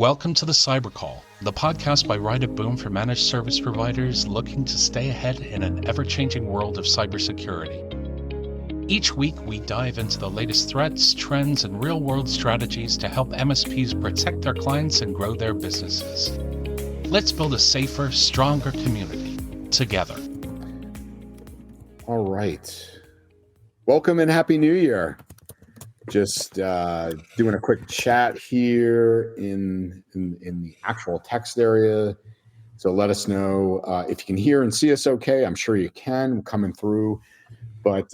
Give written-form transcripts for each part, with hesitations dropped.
Welcome to the Cyber Call, the podcast by Ride of Boom for managed service providers looking to stay ahead in an ever-changing world of cybersecurity. Each week, we dive into the latest threats, trends, and real-world strategies to help MSPs protect their clients and grow their businesses. Let's build a safer, stronger community together. All right. Welcome and Happy New Year. Just doing a quick chat here in the actual text area. So let us know if you can hear and see us okay. I'm sure you can. We're coming through. But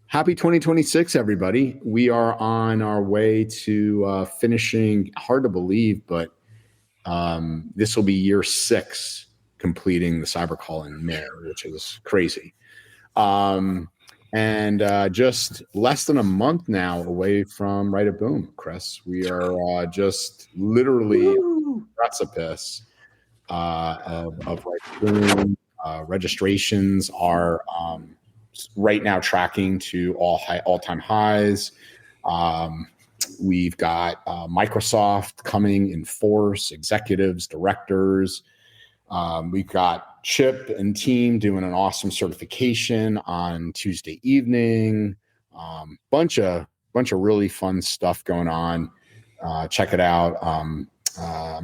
happy 2026, everybody. We are on our way to finishing, hard to believe, but this will be year 6 completing the Cyber Call in May, which is crazy. And just less than a month now away from Ride of Boom, Chris. We are just literally on the precipice of Ride of Boom. Registrations are right now tracking to all-time highs. We've got Microsoft coming in force, executives, directors. We've got Chip and team doing an awesome certification on Tuesday evening. Bunch of really fun stuff going on. Check it out. I'm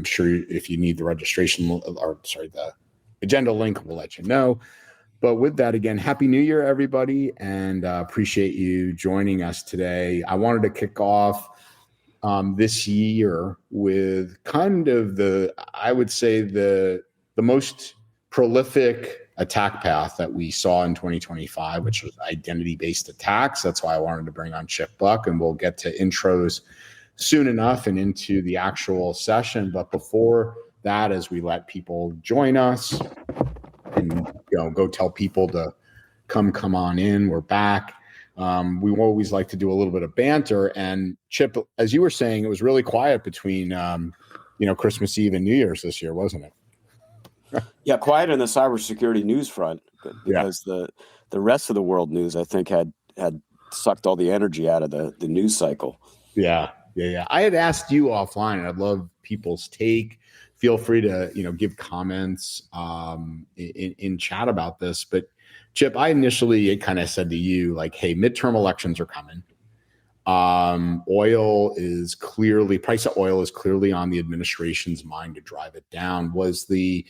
sure if you need the the agenda link, we'll let you know. But with that, again, Happy New Year, everybody, and appreciate you joining us today. I wanted to kick off this year with kind of the most prolific attack path that we saw in 2025, which was identity-based attacks. That's why I wanted to bring on Chip Buck, and we'll get to intros soon enough and into the actual session. But before that, as we let people join us and go tell people to come on in, we're back. We always like to do a little bit of banter. And Chip, as you were saying, it was really quiet between Christmas Eve and New Year's this year, wasn't it? Yeah, quiet on the cybersecurity news front, because the rest of the world news, I think, had sucked all the energy out of the news cycle. Yeah. I had asked you offline, and I'd love people's take. Feel free to give comments in chat about this. But Chip, I initially kind of said to you, like, hey, midterm elections are coming. Price of oil is clearly on the administration's mind to drive it down. Was the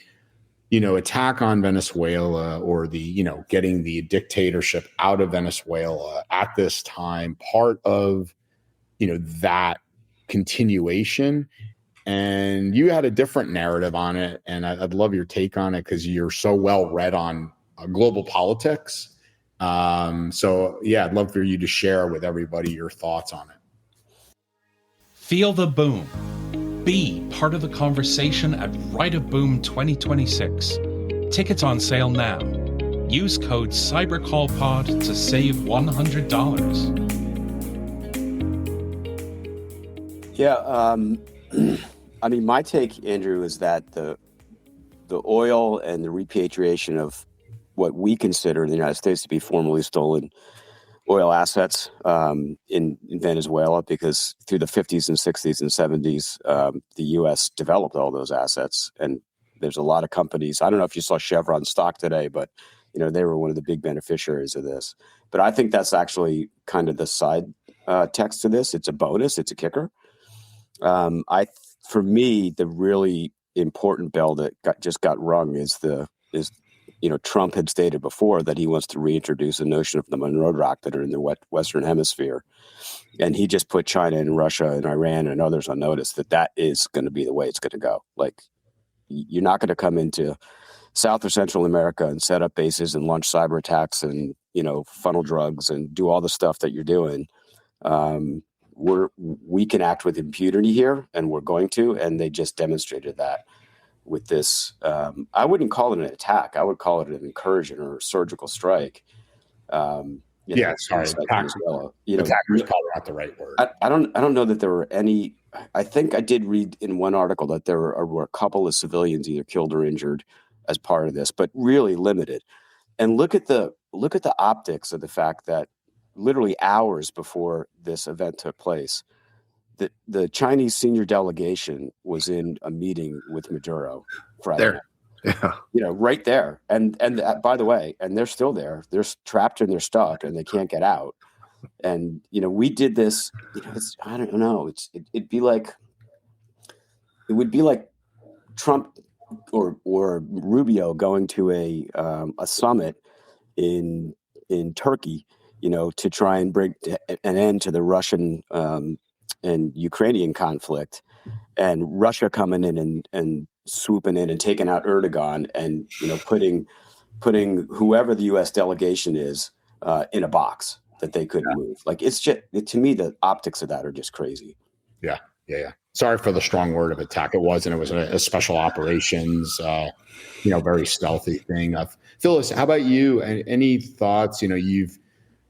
attack on Venezuela, or the getting the dictatorship out of Venezuela at this time part of that continuation? And you had a different narrative on it, and I'd love your take on it because you're so well read on global politics. So yeah, I'd love for you to share with everybody your thoughts on it. Feel the boom. Be part of the conversation at Ride of Boom 2026. Tickets on sale now. Use code CyberCallPod to save $100. Yeah, I mean, my take, Andrew, is that the oil and the repatriation of what we consider in the United States to be formerly stolen oil assets in Venezuela, because through the 50s and 60s and 70s, the U.S. developed all those assets. And there's a lot of companies. I don't know if you saw Chevron stock today, but they were one of the big beneficiaries of this. But I think that's actually kind of the side text to this. It's a bonus. It's a kicker. For me, the really important bell that just got rung is Trump had stated before that he wants to reintroduce the notion of the Monroe Doctrine in the Western Hemisphere. And he just put China and Russia and Iran and others on notice that is going to be the way it's going to go. Like, you're not going to come into South or Central America and set up bases and launch cyber attacks and, funnel drugs and do all the stuff that you're doing. We can act with impunity here, and we're going to, and they just demonstrated that with this. I wouldn't call it an attack. I would call it an incursion or a surgical strike. Attack is probably not the right word. I don't know that there were any. I think I did read in one article that there were a couple of civilians either killed or injured as part of this, but really limited. And look at the optics of the fact that literally hours before this event took place, the Chinese senior delegation was in a meeting with Maduro Friday There. night. Yeah. Right there. And by the way, and they're still there. They're trapped and they're stuck and they can't get out. And we did this. I don't know. It would be like Trump or Rubio going to a summit in Turkey, to try and bring an end to the Russian and Ukrainian conflict, and Russia coming in and swooping in and taking out Erdogan, and putting whoever the U.S. delegation is in a box that they couldn't move. Like, it's just, to me, the optics of that are just crazy. Yeah. Sorry for the strong word of attack. It wasn't. It was a special operations, very stealthy thing. Phyllis, how about you? Any thoughts? You've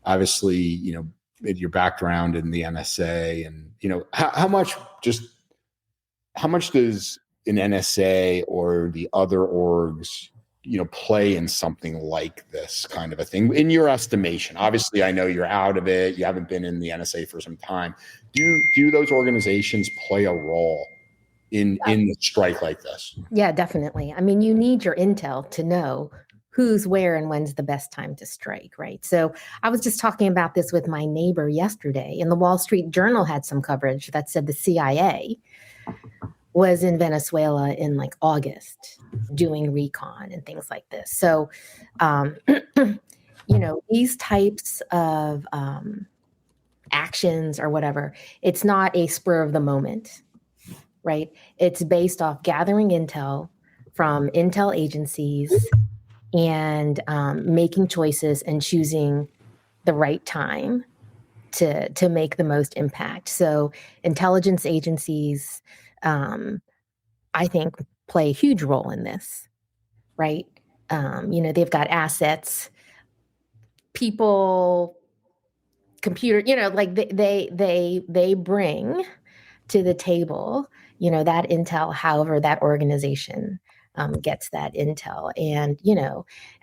obviously, your background in the NSA, and how much does an NSA or the other orgs, play in something like this kind of a thing, in your estimation? Obviously, I know you're out of it. You haven't been in the NSA for some time. Do those organizations play a role in a strike like this? Yeah, definitely. I mean, you need your intel to know who's where and when's the best time to strike, right? So I was just talking about this with my neighbor yesterday, and the Wall Street Journal had some coverage that said the CIA was in Venezuela in like August doing recon and things like this. So, these types of actions or whatever, it's not a spur of the moment, right? It's based off gathering intel from intel agencies and making choices and choosing the right time to make the most impact. So intelligence agencies, I think, play a huge role in this, right? They've got assets, people, computer, like they bring to the table, that intel, however that organization gets that intel. And,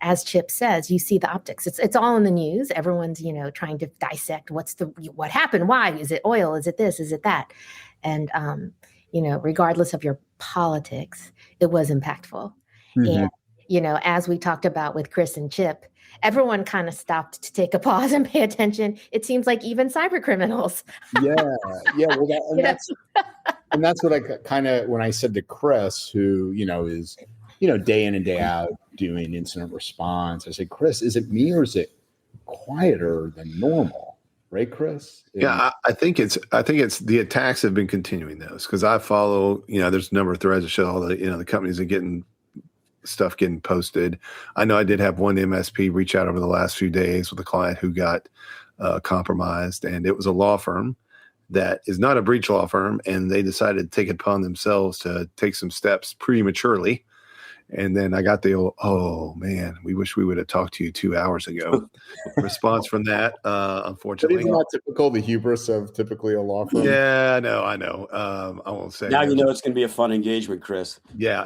as Chip says, you see the optics. It's all in the news. Everyone's, trying to dissect what happened, why, is it oil, is it this, is it that? And, regardless of your politics, it was impactful. Mm-hmm. And, as we talked about with Chris and Chip, everyone kind of stopped to take a pause and pay attention. It seems like even cyber criminals. Yeah. Well, that's what I kind of, when I said to Chris, who, is, day in and day out doing incident response, I said, Chris, is it me or is it quieter than normal? Right, Chris? Yeah, I think it's the attacks have been continuing those, because I follow, there's a number of threads that show all the, the companies are getting stuff getting posted. I know I did have one MSP reach out over the last few days with a client who got compromised, and it was a law firm that is not a breach law firm, and they decided to take it upon themselves to take some steps prematurely. And then I got the old, oh man, we wish we would have talked to you 2 hours ago response from that. Unfortunately, isn't that typical, the hubris of typically a law firm? Yeah, I know. I won't say. Now it's going to be a fun engagement, Chris. Yeah,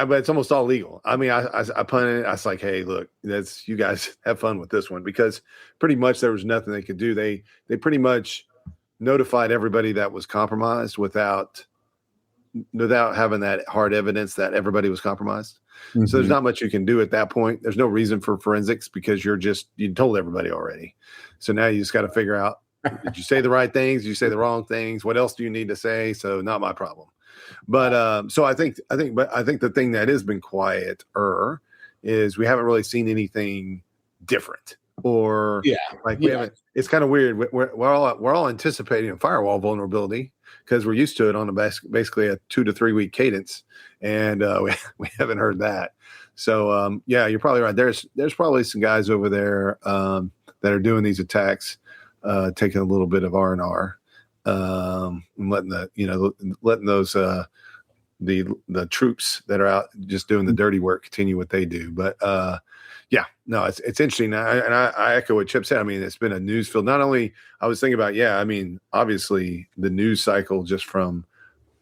but it's almost all legal. I mean, I punted it. I was like, hey, look, you guys have fun with this one, because pretty much there was nothing they could do. They pretty much notified everybody that was compromised without having that hard evidence that everybody was compromised. Mm-hmm. So there's not much you can do at that point. There's no reason for forensics, because you told everybody already. So now you just got to figure out, did you say the right things? Did you say the wrong things? What else do you need to say? So not my problem. But so I think the thing that has been quieter is we haven't really seen anything different, or we haven't. It's kind of weird. We're all anticipating a firewall vulnerability, because we're used to it on basically a 2 to 3 week cadence, and we haven't heard that. So you're probably right. There's probably some guys over there that are doing these attacks, taking a little bit of R&R, and letting those the troops that are out just doing the dirty work continue what they do. But it's interesting. I echo what Chip said. I mean, it's been a news field. Not only, I was thinking about, obviously the news cycle just from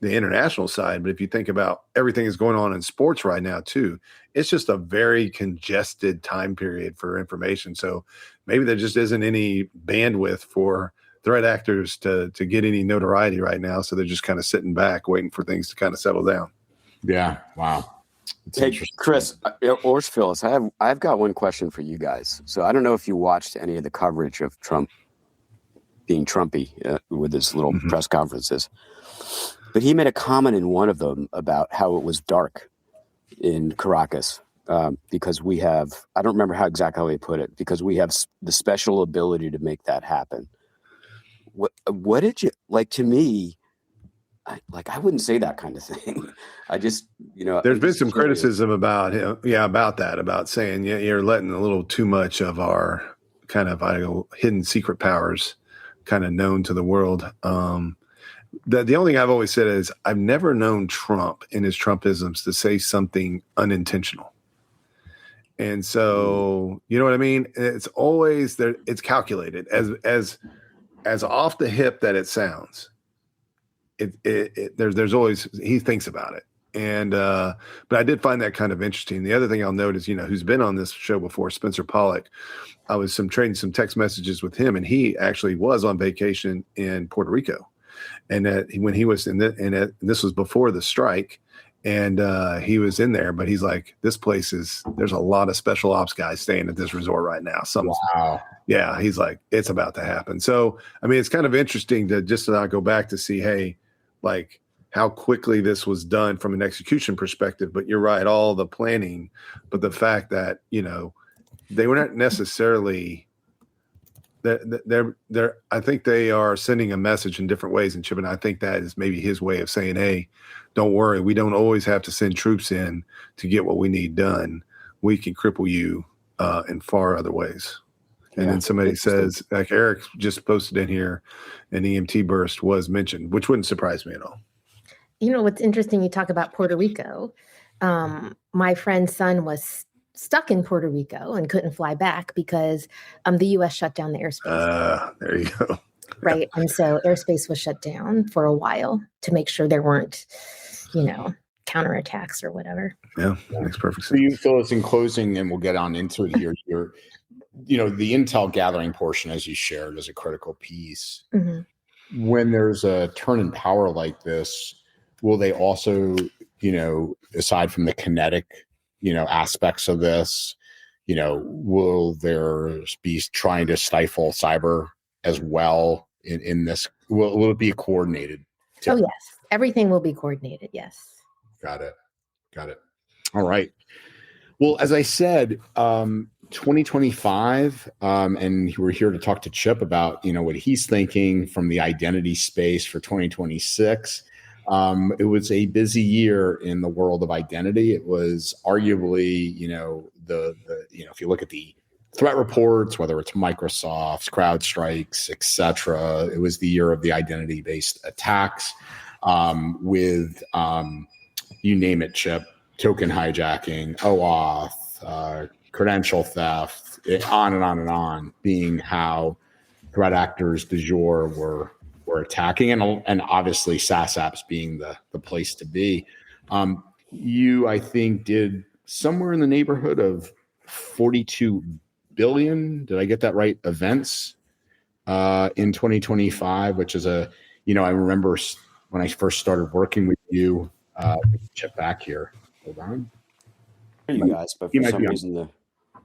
the international side, but if you think about everything that's going on in sports right now too, it's just a very congested time period for information. So maybe there just isn't any bandwidth for threat actors to get any notoriety right now. So they're just kind of sitting back, waiting for things to kind of settle down. Yeah. Wow. It's Hey, Chris, or Phyllis, I've got one question for you guys. So I don't know if you watched any of the coverage of Trump being Trumpy with his little press conferences, but he made a comment in one of them about how it was dark in Caracas because we have, I don't remember how he put it, because we have the special ability to make that happen. What did you, like, to me, I wouldn't say that kind of thing. I just, there's been some criticism about him. Yeah. About that, about saying, yeah, you're letting a little too much of our kind of hidden secret powers kind of known to the world. The only thing I've always said is I've never known Trump in his Trumpisms to say something unintentional. And so, you know what I mean? It's always there. It's calculated as off the hip that it sounds. There's always, he thinks about it. And, but I did find that kind of interesting. The other thing I'll note is, who's been on this show before, Spencer Pollock. I was trading some text messages with him, and he actually was on vacation in Puerto Rico. And when he was this was before the strike, and he was in there, but he's like, this place there's a lot of special ops guys staying at this resort right now. Wow. Yeah. He's like, it's about to happen. So, I mean, it's kind of interesting to just not go back to see, hey, like how quickly this was done from an execution perspective. But you're right, all the planning, but the fact that, they were not necessarily they're I think they are sending a message in different ways. And Chip, and I think that is maybe his way of saying, hey, don't worry. We don't always have to send troops in to get what we need done. We can cripple you in far other ways. And then somebody says, like Eric just posted in here, an EMT burst was mentioned, which wouldn't surprise me at all. What's interesting, you talk about Puerto Rico. My friend's son was stuck in Puerto Rico and couldn't fly back because the U.S. shut down the airspace. There you go. Right. And so airspace was shut down for a while to make sure there weren't, counterattacks or whatever. Yeah, makes perfect sense. So you, Phyllis, in closing, and we'll get on into it here, the intel gathering portion, as you shared, is a critical piece. Mm-hmm. When there's a turn in power like this, will they also, aside from the kinetic, aspects of this, will there be trying to stifle cyber as well in this? Will it be coordinated? Oh, yes. Everything will be coordinated. Yes. Got it. All right. Well, as I said, 2025, and we're here to talk to Chip about, what he's thinking from the identity space for 2026. It was a busy year in the world of identity. It was arguably, if you look at the threat reports, whether it's Microsoft's, CrowdStrike's, et cetera, it was the year of the identity-based attacks with, you name it, Chip, token hijacking, OAuth, credential theft, on and on and on, being how threat actors du jour were attacking, and obviously SaaS apps being the place to be. You, I think, did somewhere in the neighborhood of 42 billion. Did I get that right? Events in 2025, which is I remember when I first started working with you. Chip back here. Hold on. You guys, but for some reason you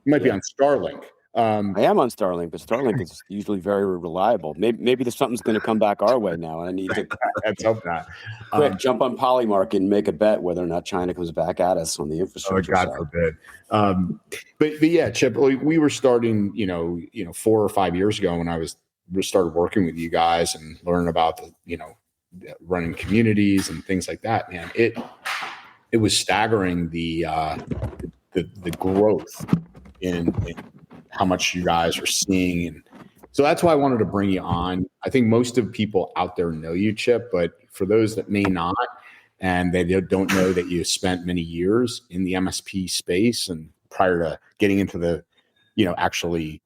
might be on Starlink. I am on Starlink, but Starlink is usually very reliable. Maybe there's something's going to come back our way now. I need to let's hope not. Quick, jump on Polymarket and make a bet whether or not China comes back at us on the infrastructure side. God forbid. But yeah, Chip, we were starting, 4 or 5 years ago when I started working with you guys and learning about running communities and things like that. Man, it was staggering the growth in how much you guys are seeing. And so that's why I wanted to bring you on. I think most of people out there know you, Chip, but for those that may not, and they don't know that you spent many years in the MSP space and prior to getting into the, actually,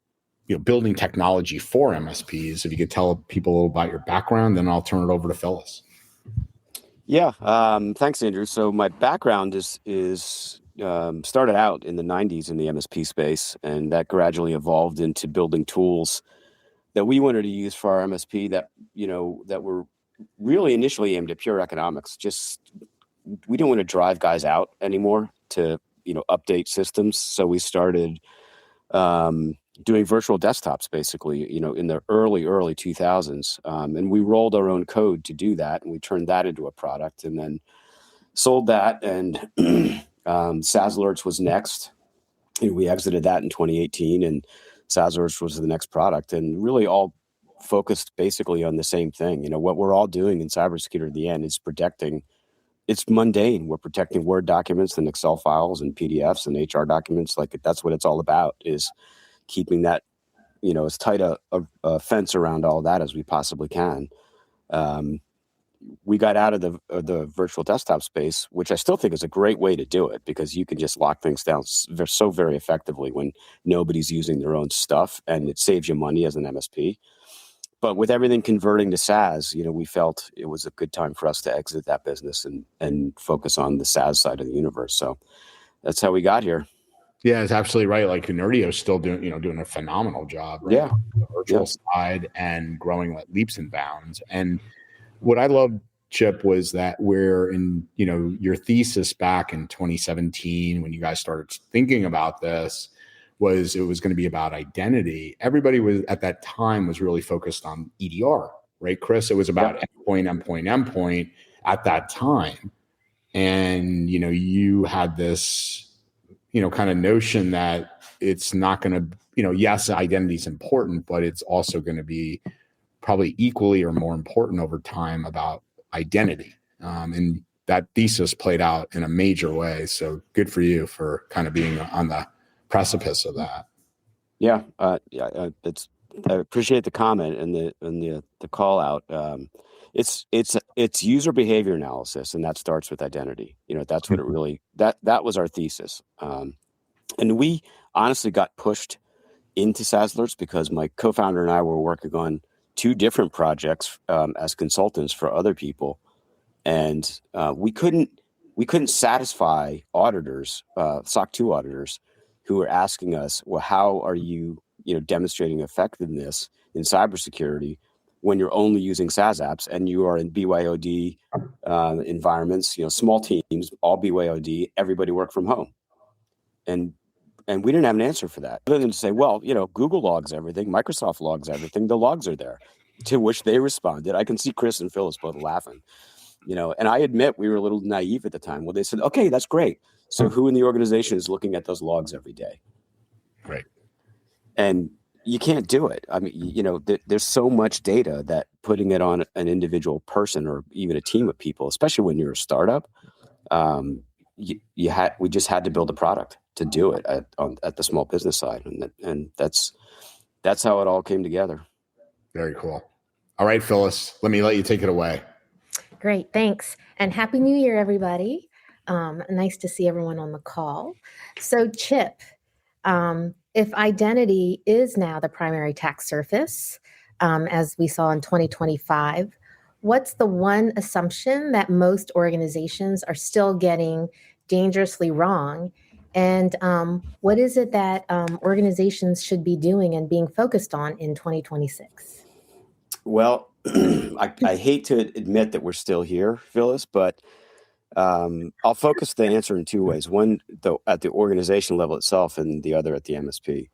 building technology for MSPs, if you could tell people a little about your background, then I'll turn it over to Phyllis. Yeah. Thanks, Andrew. So my background is started out in the 90s in the MSP space, and that gradually evolved into building tools that we wanted to use for our MSP that, that were really initially aimed at pure economics. Just, we didn't want to drive guys out anymore to, update systems. So we started doing virtual desktops, basically, in the early 2000s. And we rolled our own code to do that. And we turned that into a product and then sold that. And SaaS Alerts was next. We exited that in 2018, and SaaS Alerts was the next product, and really all focused basically on the same thing. What we're all doing in cybersecurity at the end is protecting. It's mundane. We're protecting Word documents and Excel files and PDFs and HR documents. Like, that's what it's all about, is keeping that, as tight a fence around all that as we possibly can. We got out of the virtual desktop space, which I still think is a great way to do it, because you can just lock things down so very effectively when nobody's using their own stuff, and it saves you money as an MSP. But with everything converting to SaaS, we felt it was a good time for us to exit that business and focus on the SaaS side of the universe. So that's how we got here. Yeah, it's absolutely right. Like, Nerdio is still doing a phenomenal job, right? Yeah. On the virtual side and growing like leaps and bounds. And what I loved, Chip, was that we're in, your thesis back in 2017 when you guys started thinking about this, was it was going to be about identity. Everybody was at that time was really focused on EDR, right, Chris? It was about endpoint at that time. And, you had this, kind of notion that it's not going to, yes, identity is important, but it's also going to be probably equally or more important over time about identity. And that thesis played out in a major way. So good for you for kind of being on the precipice of that. Yeah. I appreciate the comment and the call out. It's user behavior analysis, and that starts with identity. That's what it really, that was our thesis. And we honestly got pushed into SaaS Alerts because my co-founder and I were working on 2 different projects as consultants for other people. And we couldn't satisfy auditors, SOC 2 auditors, who were asking us, well, how are you, demonstrating effectiveness in cybersecurity when you're only using SaaS apps and you are in BYOD environments, small teams, all BYOD, everybody work from home. And we didn't have an answer for that, other than to say, well, Google logs everything, Microsoft logs everything, the logs are there. To which they responded, I can see Chris and Phyllis both laughing, and I admit we were a little naive at the time. Well, they said, okay, that's great. So who in the organization is looking at those logs every day? Right. And you can't do it. I mean, there's so much data that putting it on an individual person or even a team of people, especially when you're a startup, we just had to build a product to do it at the small business side. And that's how it all came together. Very cool. All right, Phyllis, let you take it away. Great, thanks. And Happy New Year, everybody. Nice to see everyone on the call. So Chip, if identity is now the primary attack surface, as we saw in 2025, what's the one assumption that most organizations are still getting dangerously wrong? And what is it that organizations should be doing and being focused on in 2026? Well, I hate to admit that we're still here, Phyllis, but I'll focus the answer in 2 ways. One, at the organization level itself, and the other at the MSP.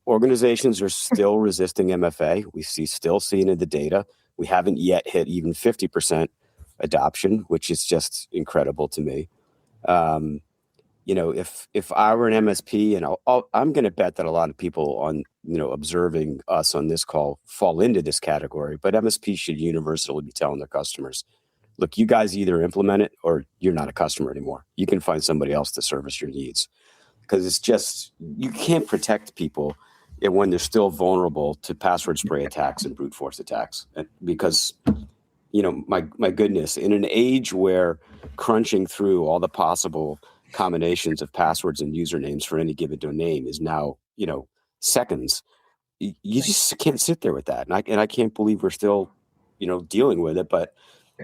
Organizations are still resisting MFA. We still seeing in the data. We haven't yet hit even 50% adoption, which is just incredible to me. If I were an MSP, and I'm going to bet that a lot of people on, observing us on this call fall into this category, but MSP should universally be telling their customers, look, you guys either implement it or you're not a customer anymore. You can find somebody else to service your needs, because it's just, you can't protect people when they're still vulnerable to password spray attacks and brute force attacks. Because, my goodness, in an age where crunching through all the possible combinations of passwords and usernames for any given domain is now, seconds, you just can't sit there with that. And I can't believe we're still, dealing with it. But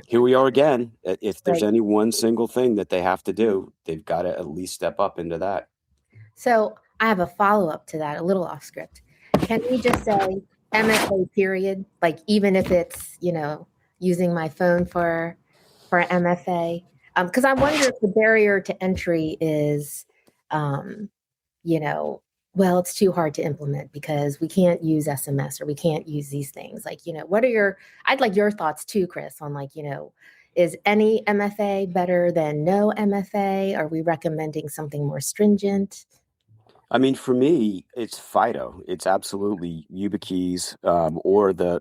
here we are again. If there's any one single thing that they have to do, they've got to at least step up into that. So I have a follow-up to that, a little off script. Can we just say, MFA period. Like even if it's, using my phone for MFA. Because I wonder if the barrier to entry is, you know, well, it's too hard to implement because we can't use SMS or we can't use these things. Like, I'd like your thoughts too, Chris, on like, is any MFA better than no MFA? Are we recommending something more stringent? I mean, for me, it's FIDO. It's absolutely YubiKeys, or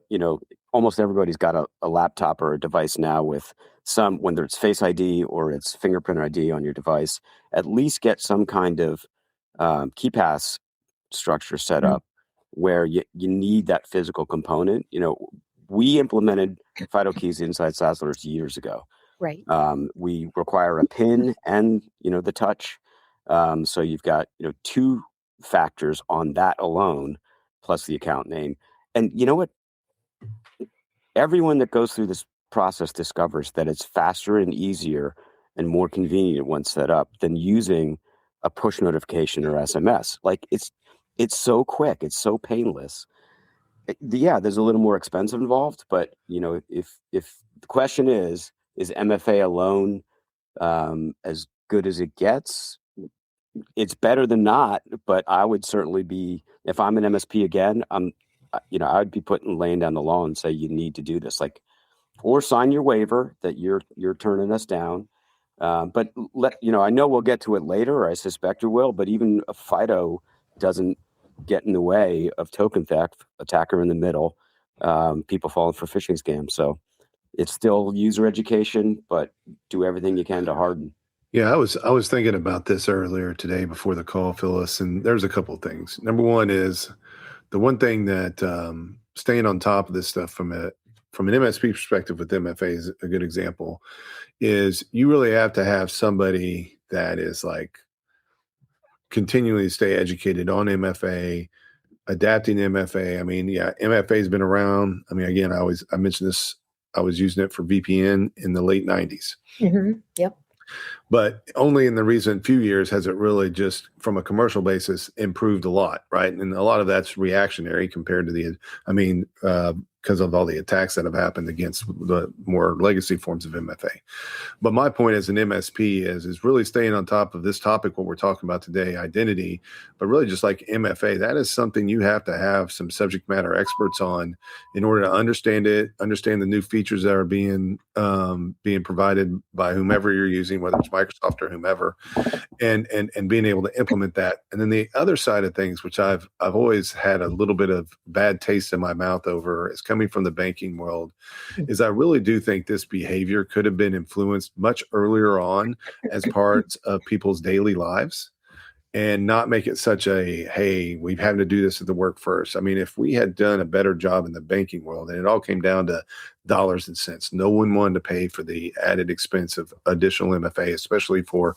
almost everybody's got a laptop or a device now with whether it's Face ID or it's fingerprint ID on your device, at least get some kind of KeyPass structure set up where you need that physical component. We implemented FIDO keys inside Sassler's years ago. Right. We require a PIN and, the touch. So you've got, 2 factors on that alone, plus the account name. And you know what? Everyone that goes through this process discovers that it's faster and easier and more convenient once set up than using a push notification or SMS. Like it's so quick, it's so painless. Yeah, there's a little more expensive involved, but if the question is MFA alone as good as it gets? It's better than not, but I would certainly be, if I'm an MSP again, I'd be laying down the law and say you need to do this, or sign your waiver that you're turning us down. But I know we'll get to it later, or I suspect we will. But even a FIDO doesn't get in the way of token theft, attacker in the middle, people falling for phishing scams. So it's still user education, but do everything you can to harden. Yeah, I was thinking about this earlier today before the call, Phyllis, and there's a couple of things. Number one is the one thing that staying on top of this stuff from an MSP perspective with MFA is a good example, is you really have to have somebody that is like continually stay educated on MFA, adapting MFA. I mean, yeah, MFA has been around. I mean, again, I mentioned this, I was using it for VPN in the late 90s. Mm-hmm. Yep. But only in the recent few years has it really just from a commercial basis improved a lot, right? And a lot of that's reactionary compared to because of all the attacks that have happened against the more legacy forms of MFA. But my point as an MSP is really staying on top of this topic, what we're talking about today, identity, but really just like MFA, that is something you have to have some subject matter experts on in order to understand it, understand the new features that are being provided by whomever you're using, whether it's Microsoft or whomever, and being able to implement that. And then the other side of things, which I've always had a little bit of bad taste in my mouth over, is coming from the banking world, is I really do think this behavior could have been influenced much earlier on as parts of people's daily lives, and not make it such a, hey, we've had to do this at the work first. I mean, if we had done a better job in the banking world and it all came down to dollars and cents, no one wanted to pay for the added expense of additional MFA, especially for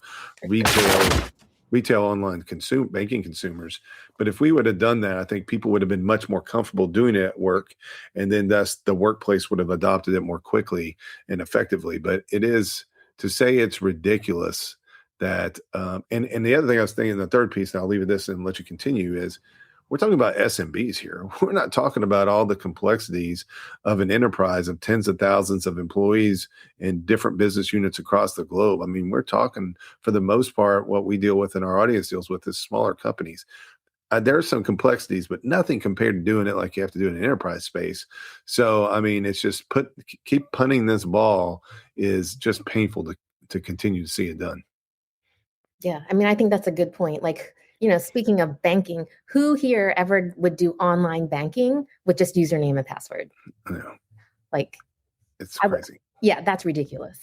retail online banking consumers. But if we would have done that, I think people would have been much more comfortable doing it at work, and then thus the workplace would have adopted it more quickly and effectively. But it is, to say it's ridiculous that and the other thing I was thinking, the third piece, and I'll leave it this and let you continue, is we're talking about SMBs here. We're not talking about all the complexities of an enterprise of tens of thousands of employees in different business units across the globe. I mean, we're talking, for the most part, what we deal with and our audience deals with is smaller companies. There are some complexities, but nothing compared to doing it like you have to do in an enterprise space. So, I mean, it's just keep punting this ball is just painful to continue to see it done. Yeah. I mean, I think that's a good point. Like, speaking of banking, who here ever would do online banking with just username and password? I know. Like, it's crazy. Yeah, that's ridiculous.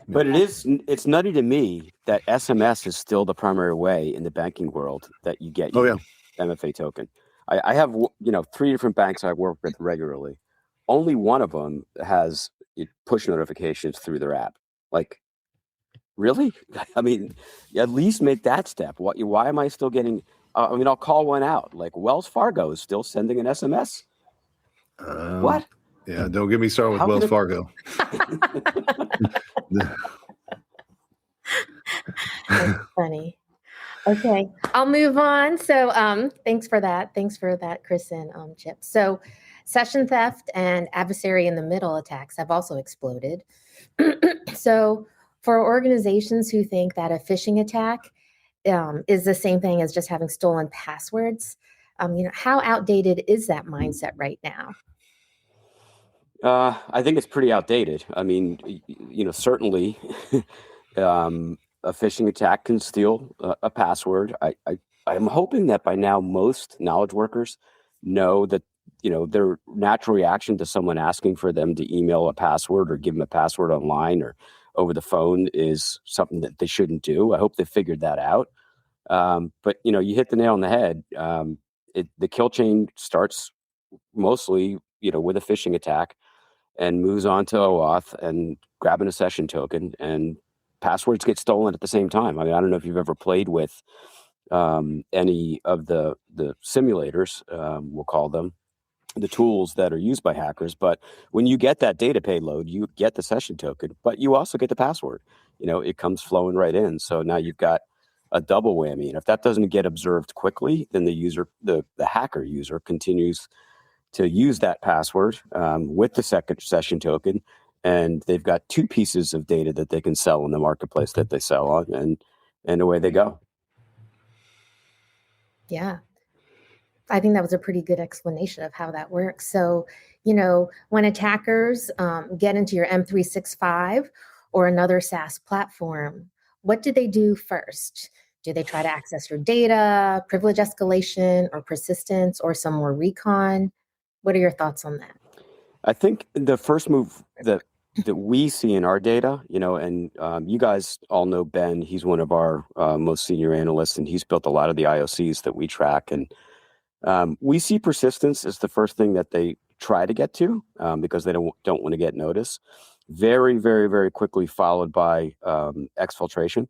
But it's nutty to me that SMS is still the primary way in the banking world that you get your MFA token. I have, 3 different banks I work with regularly. Only one of them has push notifications through their app. Like, really? I mean, at least make that step. Why am I still getting? I'll call one out. Like Wells Fargo is still sending an SMS. What? Yeah, don't get me started with Wells Fargo. That's funny. Okay, I'll move on. So thanks for that. Thanks for that, Chris and Chip. So session theft and adversary in the middle attacks have also exploded. So for organizations who think that a phishing attack is the same thing as just having stolen passwords, how outdated is that mindset right now? I think it's pretty outdated. I mean, certainly a phishing attack can steal a password. I'm hoping that by now most knowledge workers know that, their natural reaction to someone asking for them to email a password or give them a password online or over the phone is something that they shouldn't do. I hope they figured that out. But, you hit the nail on the head. The kill chain starts mostly, with a phishing attack and moves on to OAuth and grabbing a session token, and passwords get stolen at the same time. I mean, I don't know if you've ever played with any of the simulators, we'll call them, the tools that are used by hackers. But when you get that data payload, you get the session token, but you also get the password. It comes flowing right in. So now you've got a double whammy. And if that doesn't get observed quickly, then the hacker user continues to use that password with the second session token, and they've got two pieces of data that they can sell in the marketplace that they sell on, and away they go. Yeah, I think that was a pretty good explanation of how that works. So, when attackers get into your M365 or another SaaS platform, what do they do first? Do they try to access your data, privilege escalation, or persistence, or some more recon? What are your thoughts on that? I think the first move that we see in our data, and you guys all know Ben. He's one of our most senior analysts, and he's built a lot of the IOCs that we track. And we see persistence as the first thing that they try to get to because they don't want to get noticed. Very, very, very quickly followed by exfiltration.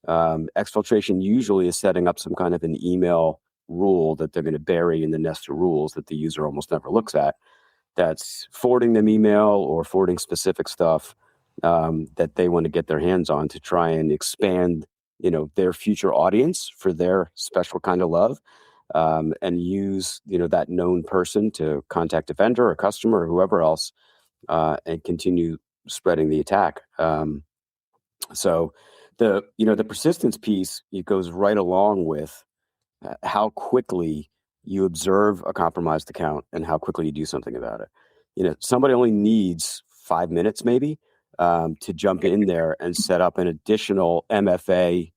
Exfiltration usually is setting up some kind of an email rule that they're going to bury in the nest of rules that the user almost never looks at. That's forwarding them email or forwarding specific stuff that they want to get their hands on to try and expand, their future audience for their special kind of love, and use, that known person to contact a vendor or customer or whoever else, and continue spreading the attack. So the persistence piece, it goes right along with how quickly you observe a compromised account and how quickly you do something about it. Somebody only needs 5 minutes maybe to jump in there and set up an additional MFA,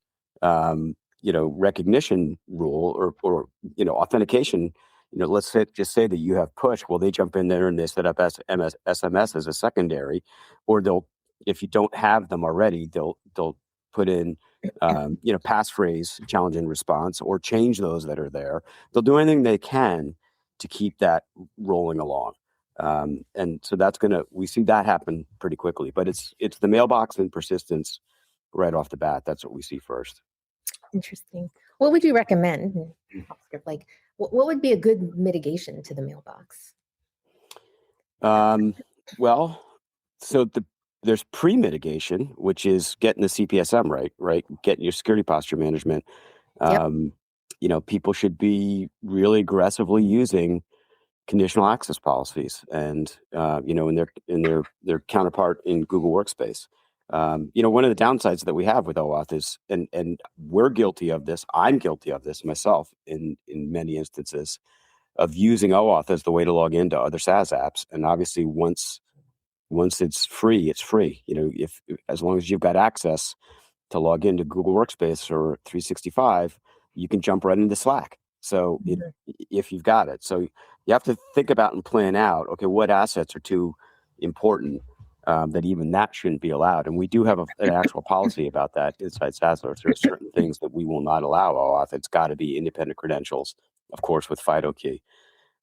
recognition rule or authentication. Let's just say that you have push. Well, they jump in there and they set up SMS as a secondary, or if you don't have them already, they'll put in passphrase, challenge and response, or change those that are there. They'll do anything they can to keep that rolling along. And so we see that happen pretty quickly, but it's the mailbox and persistence right off the bat. That's what we see first. Interesting. What would you recommend? Like, what would be a good mitigation to the mailbox? Well, so there's pre-mitigation, which is getting the CPSM right? Getting your security posture management. Yep. People should be really aggressively using conditional access policies and, in their counterpart in Google Workspace. One of the downsides that we have with OAuth is, and we're guilty of this, I'm guilty of this myself in many instances, of using OAuth as the way to log into other SaaS apps. And obviously once it's free, it's free. If as long as you've got access to log into Google Workspace or 365, you can jump right into Slack. So if you've got it, so you have to think about and plan out, okay, what assets are too important that even that shouldn't be allowed. And we do have an actual policy about that inside SaaS. There are certain things that we will not allow OAuth. It's got to be independent credentials, of course, with FIDO key.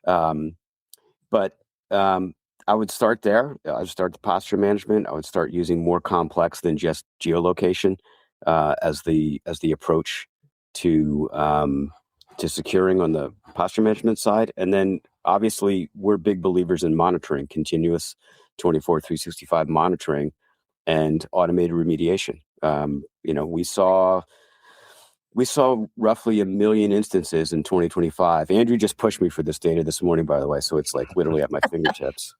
But I would start there. I would start the posture management. I would start using more complex than just geolocation as the approach to securing on the posture management side. And then obviously we're big believers in monitoring, continuous 365 monitoring and automated remediation. We saw We saw roughly 1 million instances in 2025. Andrew just pushed me for this data this morning, by the way, so it's like literally at my fingertips.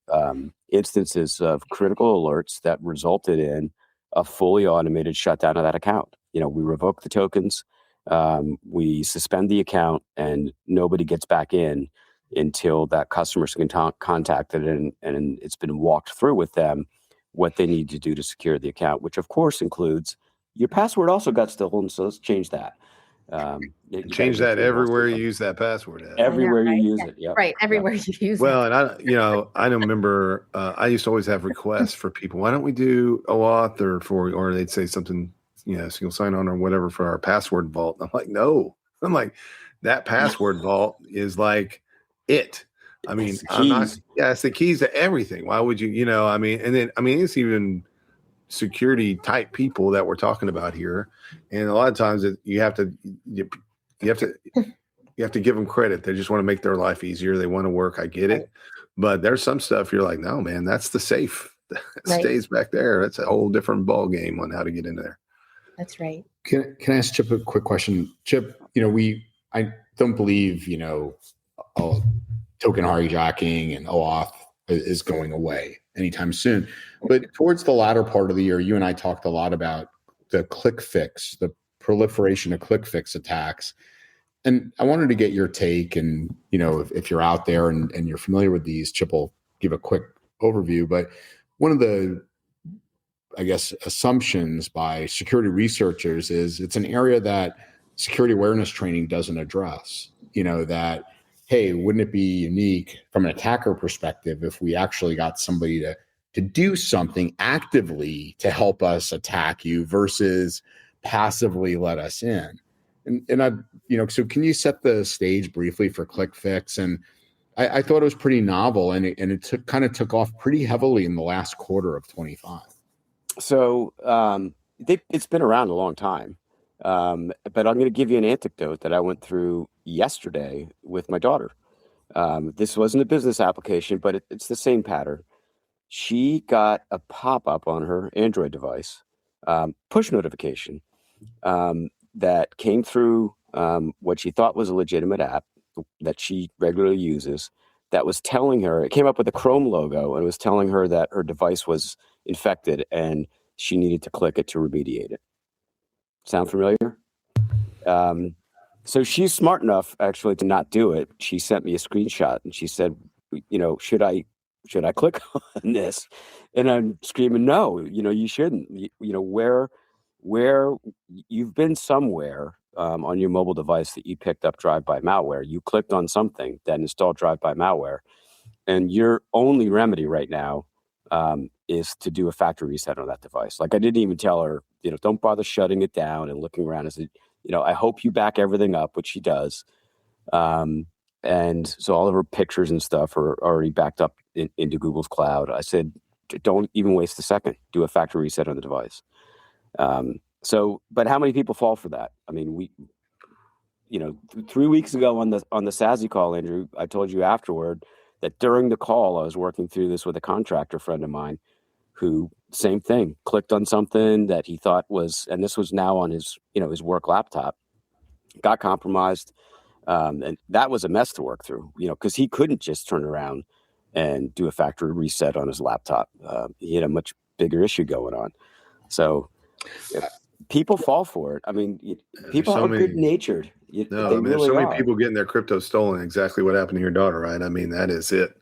Instances of critical alerts that resulted in a fully automated shutdown of that account. We revoke the tokens, we suspend the account, and nobody gets back in until that customer's been contacted and it's been walked through with them what they need to do to secure the account, which of course includes your password also got stolen, so let's change that. Change that everywhere you use that password at. Everywhere right? you use it. Yep. Right. Everywhere you use it. Well, and I remember I used to always have requests for people. Why don't we do OAuth or they'd say something, single sign on or whatever for our password vault. I'm like, no. I'm like, that password vault is like it. I mean, it's the keys to everything. Why would you, it's even security type people that we're talking about here. And a lot of times you have to give them credit. They just want to make their life easier. They want to work. I get it. But there's some stuff you're like, no, man, that's the safe that stays back there. That's a whole different ball game on how to get in there. That's right. Can I ask Chip a quick question? Chip, I don't believe, token hijacking and OAuth is going away anytime soon. But towards the latter part of the year, you and I talked a lot about the click fix, the proliferation of click fix attacks. And I wanted to get your take. And, if you're out there and you're familiar with these, Chip will give a quick overview. But one of the, I guess, assumptions by security researchers is it's an area that security awareness training doesn't address. That, hey, wouldn't it be unique from an attacker perspective if we actually got somebody to do something actively to help us attack you versus passively let us in? And I, so can you set the stage briefly for ClickFix? And I thought it was pretty novel, and it took off pretty heavily in the last quarter of 25. So it's been around a long time. But I'm going to give you an anecdote that I went through yesterday with my daughter. This wasn't a business application, but it's the same pattern. She got a pop-up on her Android device, push notification, that came through what she thought was a legitimate app that she regularly uses, that was telling her, it came up with a Chrome logo and was telling her that her device was infected and she needed to click it to remediate it. Sound familiar? So she's smart enough actually to not do it. She sent me a screenshot and she said, should I click on this? And I'm screaming, no, you shouldn't. Where you've been somewhere on your mobile device that you picked up drive-by malware, you clicked on something that installed drive-by malware, and your only remedy right now is to do a factory reset on that device. Like, I didn't even tell her, don't bother shutting it down and looking around. I said, I hope you back everything up, which she does. And so all of her pictures and stuff are already backed up into Google's cloud. I said, don't even waste a second. Do a factory reset on the device. But how many people fall for that? I mean, 3 weeks ago on the SASE call, Andrew, I told you afterward that during the call, I was working through this with a contractor friend of mine who, same thing, clicked on something that he thought was, and this was now on his work laptop, got compromised. And that was a mess to work through, because he couldn't just turn around and do a factory reset on his laptop. He had a much bigger issue going on. So people fall for it. I mean, people are good natured. There's so many people getting their crypto stolen. Exactly what happened to your daughter, right? I mean, that is it.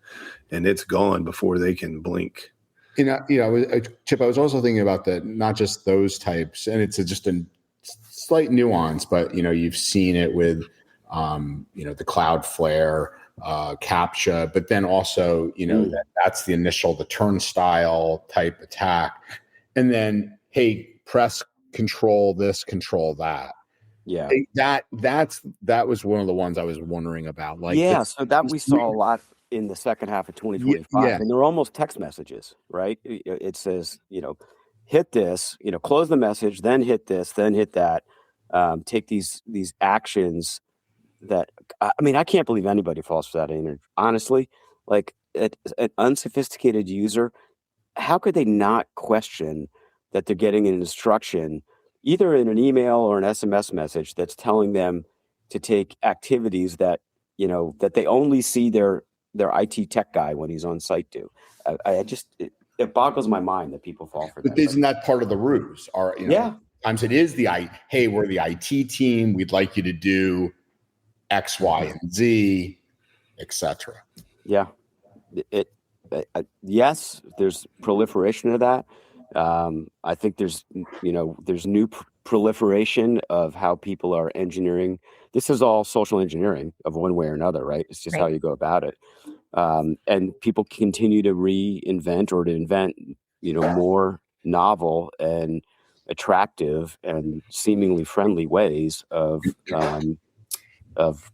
And it's gone before they can blink. Chip, I was also thinking about that, not just those types, and it's just a slight nuance, but, you've seen it with, the Cloudflare, CAPTCHA, but then also, that's the initial, the turnstile type attack. And then, hey, press control this, control that. Yeah. That was one of the ones I was wondering about. So that we saw a lot in the second half of 2025, and they're almost text messages, right? It says, hit this, close the message, then hit this, then hit that, take these actions that, I can't believe anybody falls for that. Honestly, like an unsophisticated user, how could they not question that they're getting an instruction either in an email or an SMS message that's telling them to take activities that, that they only see their IT tech guy when he's on site do. It boggles my mind that people fall for But that. isn't that part of the ruse? Or, Yeah. sometimes it is hey, we're the IT team. We'd like you to do X, Y, and Z, etc. Yeah. Yes, there's proliferation of that. I think there's new proliferation of how people are engineering. This is all social engineering of one way or another, right? It's just how you go about it. And people continue to reinvent or to invent, more novel and attractive and seemingly friendly ways of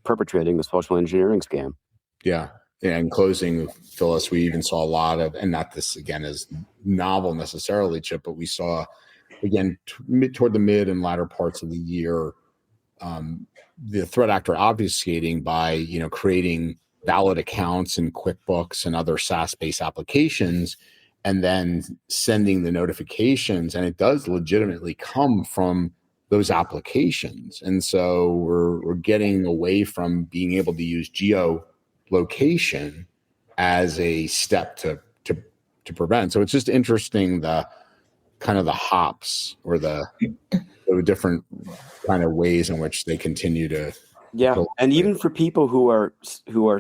perpetrating the social engineering scam. Yeah. In closing, Phyllis, we even saw a lot of, and not this again is novel necessarily, Chip, but we saw again toward the mid and latter parts of the year, the threat actor obfuscating by creating valid accounts in QuickBooks and other SaaS-based applications, and then sending the notifications, and it does legitimately come from those applications. And so we're getting away from being able to use geolocation as a step to prevent. So it's just interesting the kind of the hops or the different kind of ways in which they continue to. Yeah, and even for people who are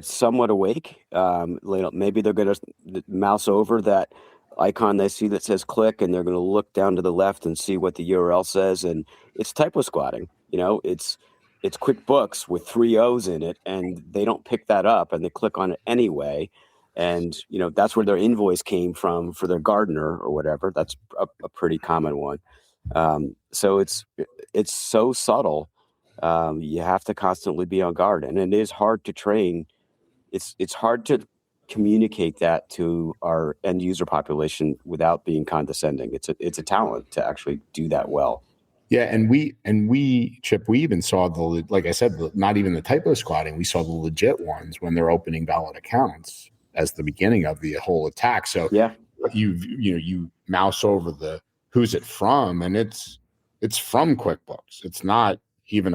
somewhat awake, maybe they're going to mouse over that icon they see that says click, and they're going to look down to the left and see what the URL says, and it's typo squatting. It's QuickBooks with 3 O's in it, and they don't pick that up, and they click on it anyway, and that's where their invoice came from for their gardener or whatever. That's a pretty common one. So it's so subtle. You have to constantly be on guard, and it is hard to train. It's hard to communicate that to our end user population without being condescending. It's a talent to actually do that well. Yeah, and we Chip, we even saw like I said, not even the typo squatting. We saw the legit ones when they're opening valid accounts as the beginning of the whole attack. So yeah, you mouse over the who's it from, and it's from QuickBooks. It's not even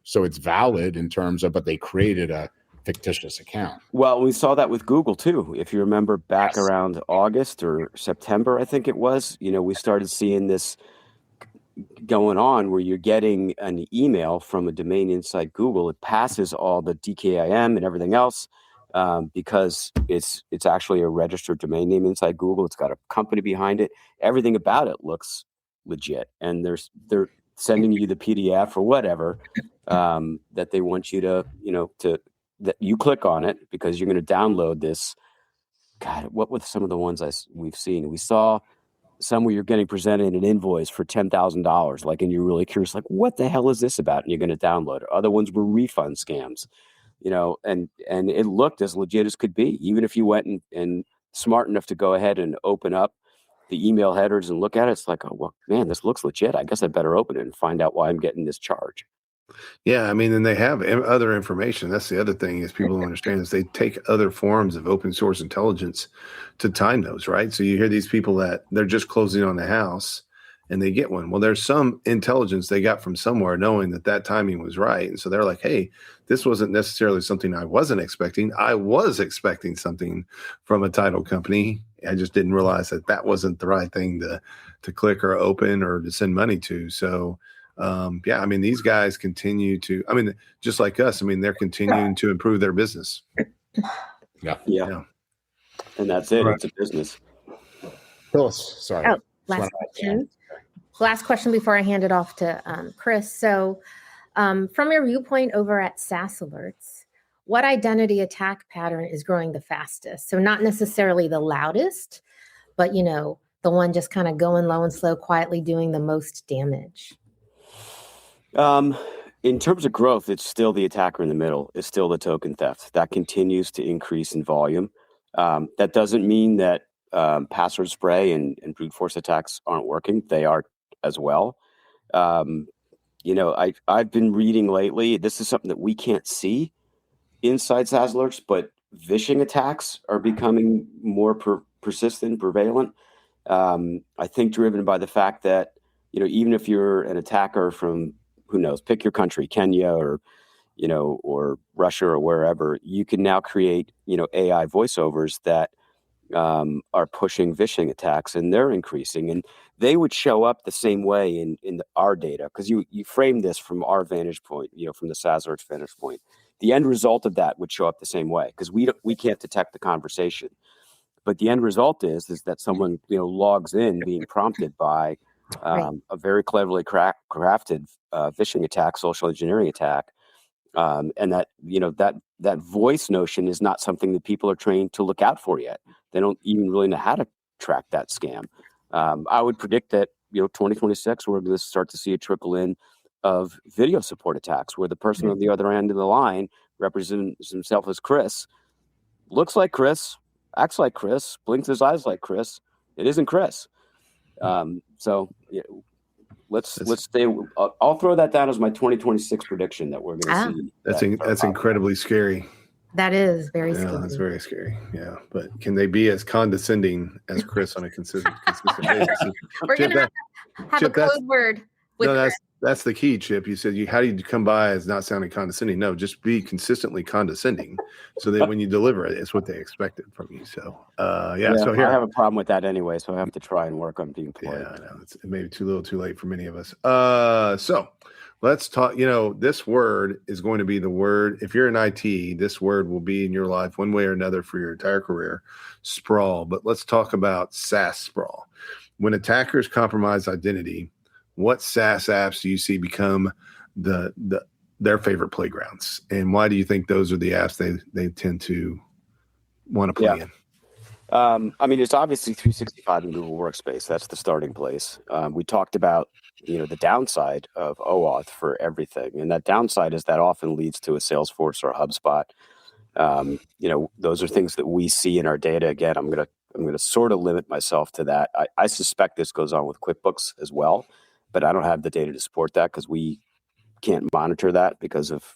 so it's valid in terms of, but they created a fictitious account. Well, we saw that with Google too. If you remember back around August or September, I think it was, we started seeing this going on where you're getting an email from a domain inside Google. It passes all the DKIM and everything else because it's actually a registered domain name inside Google. It's got a company behind it. Everything about it looks legit, and they're sending you the PDF or whatever that they want you to that you click on it because you're going to download this. God, what were some of the ones we've seen? We saw some where you're getting presented an invoice for $10,000, and you're really curious, what the hell is this about? And you're going to download it. Other ones were refund scams, and it looked as legit as could be. Even if you went and smart enough to go ahead and open up the email headers and look at it, it's like, oh, well, man, this looks legit. I guess I better open it and find out why I'm getting this charge. Yeah, I mean, and they have other information. That's the other thing is people don't understand is they take other forms of open source intelligence to time those, right? So you hear these people that they're just closing on the house and they get one. Well, there's some intelligence they got from somewhere knowing that timing was right. And so they're like, hey, this wasn't necessarily something I wasn't expecting. I was expecting something from a title company. I just didn't realize that wasn't the right thing to click or open or to send money to. So I mean, these guys continue to, just like us, they're continuing to improve their business. Yeah. And that's it. Right. It's a business. Phyllis, sorry. Oh, last question. Last question before I hand it off to Chris. So from your viewpoint over at SaaS Alerts, what identity attack pattern is growing the fastest? So not necessarily the loudest, but, the one just kind of going low and slow, quietly doing the most damage. In terms of growth, it's still the attacker in the middle. It's still the token theft. That continues to increase in volume. That doesn't mean that password spray and brute force attacks aren't working. They are as well. I've been reading lately, this is something that we can't see inside SaaS Alerts, but phishing attacks are becoming more persistent, prevalent. I think driven by the fact that even if you're an attacker from, who knows, pick your country, Kenya or Russia or wherever, you can now create, AI voiceovers that are pushing phishing attacks, and they're increasing, and they would show up the same way in our data, because you frame this from our vantage point, from the SaaSearch vantage point. The end result of that would show up the same way, because we can't detect the conversation, but the end result is that someone logs in being prompted by Right. a very cleverly crafted phishing attack, social engineering attack. And that voice notion is not something that people are trained to look out for yet. They don't even really know how to track that scam. I would predict that 2026 we're going to start to see a trickle in of video support attacks, where the person on the other end of the line represents himself as Chris, looks like Chris, acts like Chris, blinks his eyes like Chris. It isn't Chris. So let's stay. I'll throw that down as my 2026 prediction that we're going to see. That's incredibly scary. That is very Yeah, scary. that's very scary. Yeah, but can they be as condescending as Chris on a consistent basis? We're going to have a code word with Chris. That's the key, Chip. You said, how do you come by as not sounding condescending? No, just be consistently condescending, so that when you deliver it, it's what they expected from you. So, So here, I have a problem with that anyway, so I have to try and work on being polite. Yeah, I know it's maybe too little, too late for many of us. So let's talk. This word is going to be the word. If you're in IT, this word will be in your life one way or another for your entire career. Sprawl. But let's talk about SaaS sprawl. When attackers compromise identity, what SaaS apps do you see become their favorite playgrounds, and why do you think those are the apps they tend to want to play in? It's obviously 365 and Google Workspace. That's the starting place. We talked about the downside of OAuth for everything, and that downside is that often leads to a Salesforce or a HubSpot. Those are things that we see in our data. Again, I'm gonna sort of limit myself to that. I suspect this goes on with QuickBooks as well, but I don't have the data to support that, because we can't monitor that because of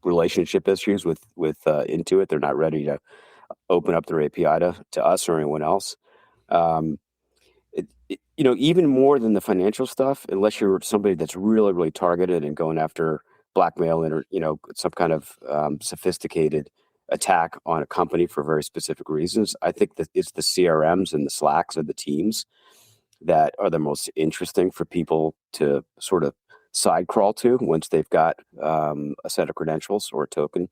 relationship issues with Intuit. They're not ready to open up their API to us or anyone else. Even more than the financial stuff, unless you're somebody that's really, really targeted and going after blackmail or some kind of sophisticated attack on a company for very specific reasons, I think that it's the CRMs and the Slacks of the teams that are the most interesting for people to sort of side crawl to once they've got a set of credentials or a token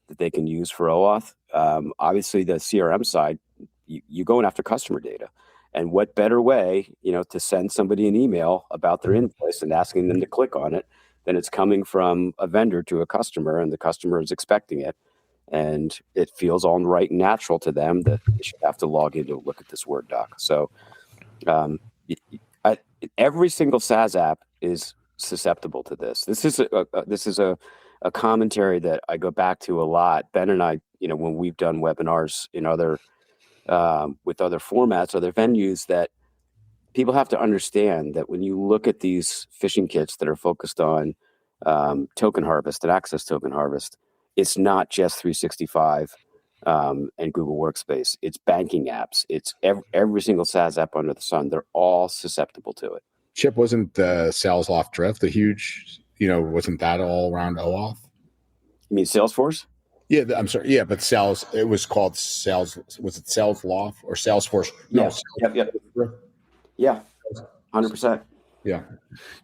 that they can use for OAuth. Obviously, the CRM side, you're going after customer data. And what better way, to send somebody an email about their invoice and asking them to click on it than it's coming from a vendor to a customer, and the customer is expecting it. And it feels all right and natural to them that they should have to log in to look at this Word doc. So every single SaaS app is susceptible to this. This is a commentary that I go back to a lot. Ben and I, when we've done webinars in other with other formats, other venues, that people have to understand that when you look at these phishing kits that are focused on token harvest and access token harvest, it's not just 365 and Google Workspace. It's banking apps. It's every single SaaS app under the sun. They're all susceptible to it. Chip, wasn't Salesloft Drift a huge, wasn't that all around OAuth? You mean Salesforce? Yeah, I'm sorry. Yeah, but it was called Sales. Was it Salesloft or Salesforce? No. Yeah. 100%. Yeah.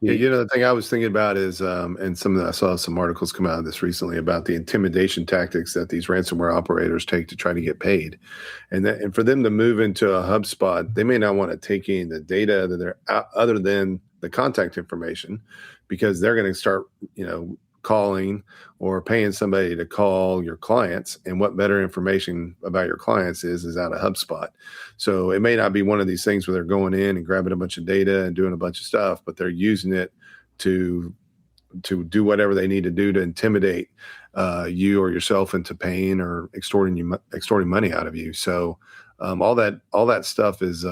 The thing I was thinking about is, and I saw some articles come out of this recently about the intimidation tactics that these ransomware operators take to try to get paid, and for them to move into a HubSpot, they may not want to take in the data that they're other than the contact information, because they're going to start, calling or paying somebody to call your clients, and what better information about your clients is out of HubSpot. So it may not be one of these things where they're going in and grabbing a bunch of data and doing a bunch of stuff, but they're using it to do whatever they need to do to intimidate you or yourself into paying or extorting money out of you. So all that stuff is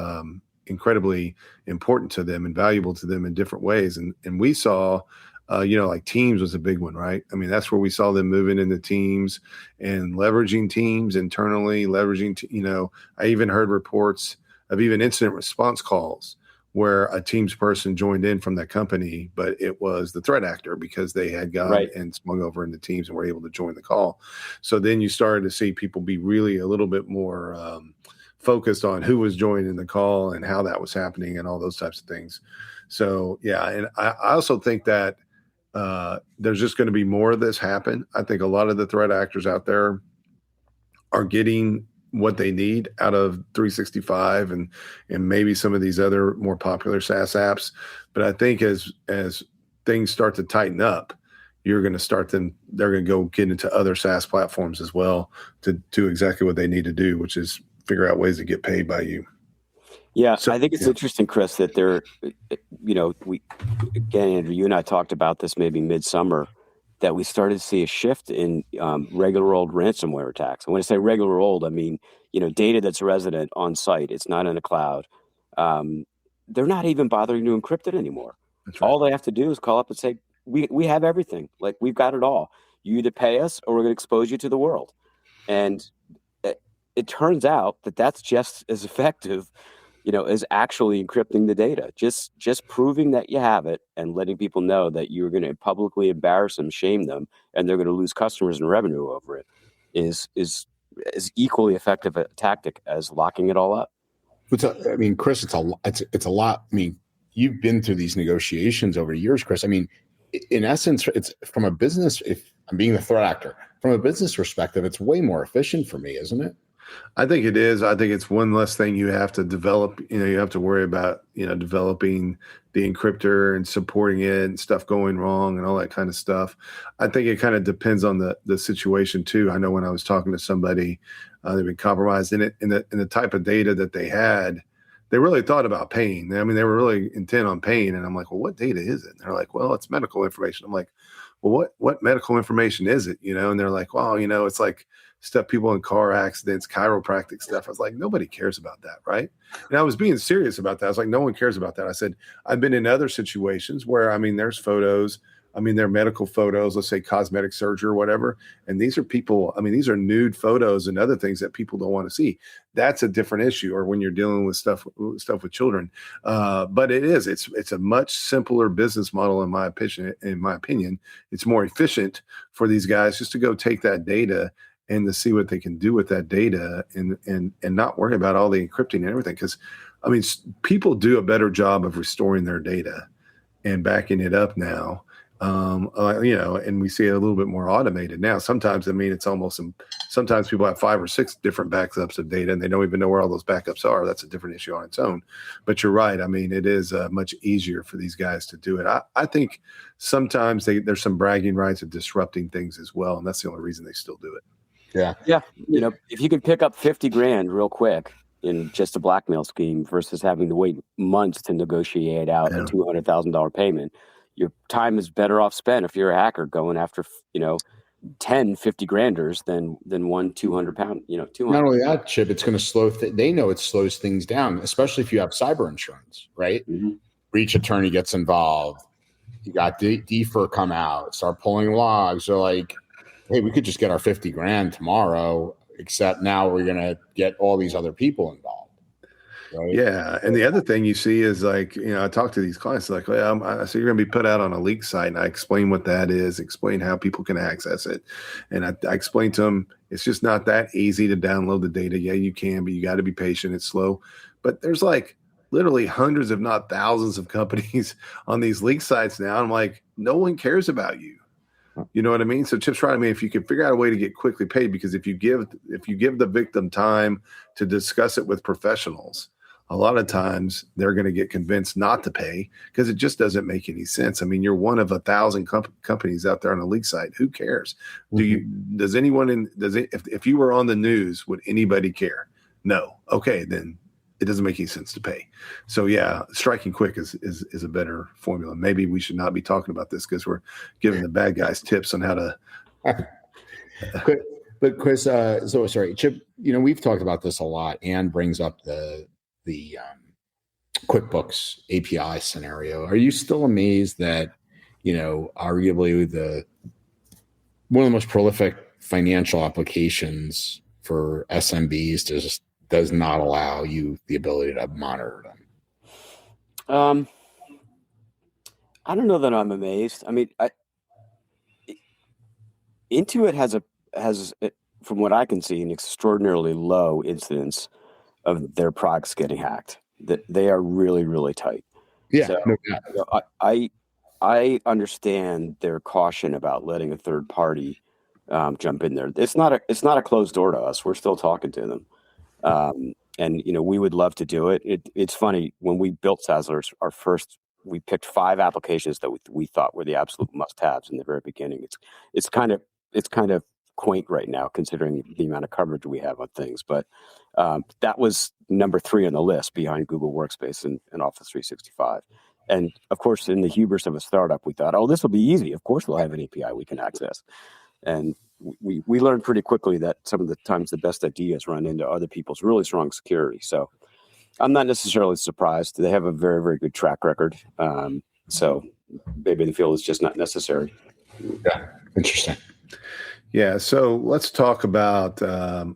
incredibly important to them and valuable to them in different ways. And we saw like Teams was a big one, right? I mean, that's where we saw them moving into Teams and leveraging Teams internally, I even heard reports of even incident response calls where a Teams person joined in from that company, but it was the threat actor because they had gone and swung over into Teams and were able to join the call. So then you started to see people be really a little bit more focused on who was joining the call and how that was happening and all those types of things. So, yeah. And I also think that there's just going to be more of this happen. I think a lot of the threat actors out there are getting what they need out of 365 and maybe some of these other more popular SaaS apps. But I think as things start to tighten up, they're going to go get into other SaaS platforms as well to do exactly what they need to do, which is figure out ways to get paid by you. Yeah, so, I think it's interesting, Chris, that Andrew, you and I talked about this maybe midsummer, that we started to see a shift in regular old ransomware attacks. And when I say regular old, I mean, data that's resident on site. It's not in the cloud. They're not even bothering to encrypt it anymore. That's right. All they have to do is call up and say, we have everything. Like, we've got it all. You either pay us or we're going to expose you to the world. And it turns out that that's just as effective is actually encrypting the data. Just proving that you have it and letting people know that you're going to publicly embarrass them, shame them, and they're going to lose customers and revenue over it is equally effective a tactic as locking it all up. I mean, Chris, it's a lot. I mean, you've been through these negotiations over years, Chris. I mean, in essence, it's from a business, if I'm being the threat actor, from a business perspective, it's way more efficient for me, isn't it? I think it is. I think it's one less thing you have to develop. You have to worry about, developing the encryptor and supporting it and stuff going wrong and all that kind of stuff. I think it kind of depends on the situation too. I know when I was talking to somebody, they've been compromised in the type of data that they had. They really thought about paying. I mean, they were really intent on paying. And I'm like, well, what data is it? And they're like, well, it's medical information. I'm like, well, what medical information is it? And they're like, well, it's like stuff people in car accidents, chiropractic stuff. I was like, nobody cares about that, right? And I was being serious about that. I was like, no one cares about that. I said, I've been in other situations where, there's photos. They're medical photos, let's say cosmetic surgery or whatever. And these are people, these are nude photos and other things that people don't want to see. That's a different issue. Or when you're dealing with stuff with children. But it's a much simpler business model in my opinion. It's more efficient for these guys just to go take that data and to see what they can do with that data and not worry about all the encrypting and everything. Because, people do a better job of restoring their data and backing it up now. And we see it a little bit more automated now. Sometimes, sometimes people have 5 or 6 different backups of data and they don't even know where all those backups are. That's a different issue on its own. But you're right. it is much easier for these guys to do it. I think sometimes there's some bragging rights of disrupting things as well. And that's the only reason they still do it. Yeah. Yeah. If you could pick up $50,000 real quick in just a blackmail scheme versus having to wait months to negotiate out a $200,000 payment, your time is better off spent if you're a hacker going after, 10 $50,000ers than one 200-pound, 200. Not only that, Chip, it's going to slow. They know it slows things down, especially if you have cyber insurance, right? Mm-hmm. Breach attorney gets involved. You got DFIR come out, start pulling logs. They're like, hey, we could just get our $50,000 tomorrow, except now we're going to get all these other people involved. Right? Yeah. And the other thing you see is like, I talk to these clients like, well, so you're going to be put out on a leak site. And I explain what that is, explain how people can access it. And I explain to them, it's just not that easy to download the data. Yeah, you can, but you got to be patient. It's slow. But there's like literally hundreds, if not thousands of companies on these leak sites now. I'm like, no one cares about you. You know what I mean? So Chip's right. If you can figure out a way to get quickly paid, because if you give the victim time to discuss it with professionals, a lot of times they're going to get convinced not to pay because it just doesn't make any sense. You're one of 1,000 companies out there on a leak site. Who cares? Mm-hmm. If you were on the news, would anybody care? No. Okay, then it doesn't make any sense to pay. So yeah, striking quick is a better formula. Maybe we should not be talking about this because we're giving the bad guys tips on how to. But Chris, so sorry, Chip. We've talked about this a lot. Anne brings up the QuickBooks API scenario. Are you still amazed that arguably one of the most prolific financial applications for SMBs does not allow you the ability to monitor them? Um, I don't know that I'm amazed. I mean, Intuit has, from what I can see, an extraordinarily low incidence of their products getting hacked. That they are really, really tight. Yeah, So no doubt. you know, I understand their caution about letting a third party jump in there. It's not a closed door to us. We're still talking to them, and we would love to do it. It's funny, when we built Sazzlers, we picked 5 applications that we thought were the absolute must-haves in the very beginning. It's kind of quaint right now, considering the amount of coverage we have on things, but that was number 3 on the list, behind Google Workspace and Office 365. And of course, in the hubris of a startup, we thought, oh, this will be easy. Of course, we'll have an API we can access. And we learned pretty quickly that some of the times the best ideas run into other people's really strong security. So I'm not necessarily surprised. They have a very, very good track record. So maybe they feel it's just not necessary. Yeah, interesting. Yeah, so let's talk about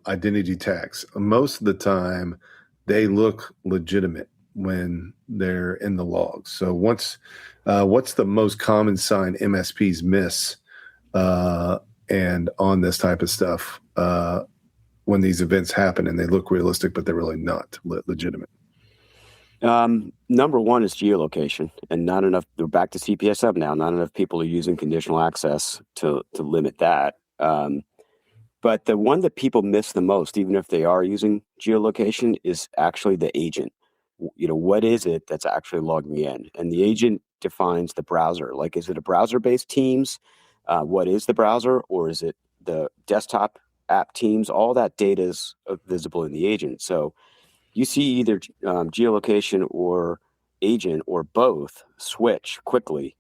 identity tags. Most of the time, they look legitimate when they're in the logs. So what's the most common sign MSPs miss and on this type of stuff when these events happen and they look realistic, but they're really not legitimate? Number 1 is geolocation, and not enough. We're back to CPSM now. Not enough people are using conditional access to limit that. But the one that people miss the most, even if they are using geolocation, is actually the agent. What is it that's actually logging me in? And the agent defines the browser. Like, is it a browser-based Teams? What is the browser? Or is it the desktop app Teams? All that data is visible in the agent. So you see either geolocation or agent or both switch quickly,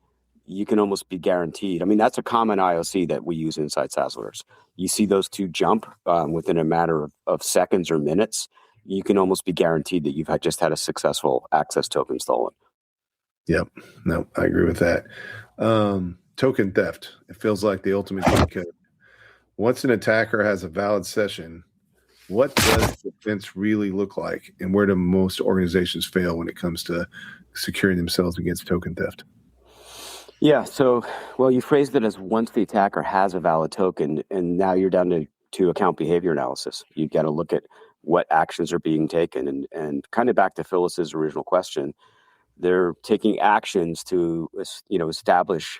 you can almost be guaranteed. I mean, that's a common IOC that we use inside Sazzlers. You see those two jump within a matter of seconds or minutes, you can almost be guaranteed that you've just had a successful access token stolen. Yep. No, I agree with that. Token theft. It feels like the ultimate cheat code. Once an attacker has a valid session, what does defense really look like, and where do most organizations fail when it comes to securing themselves against token theft? Yeah, so, well, you phrased it as once the attacker has a valid token, and now you're down to account behavior analysis. You got to look at what actions are being taken, and kind of back to Phyllis's original question, they're taking actions to establish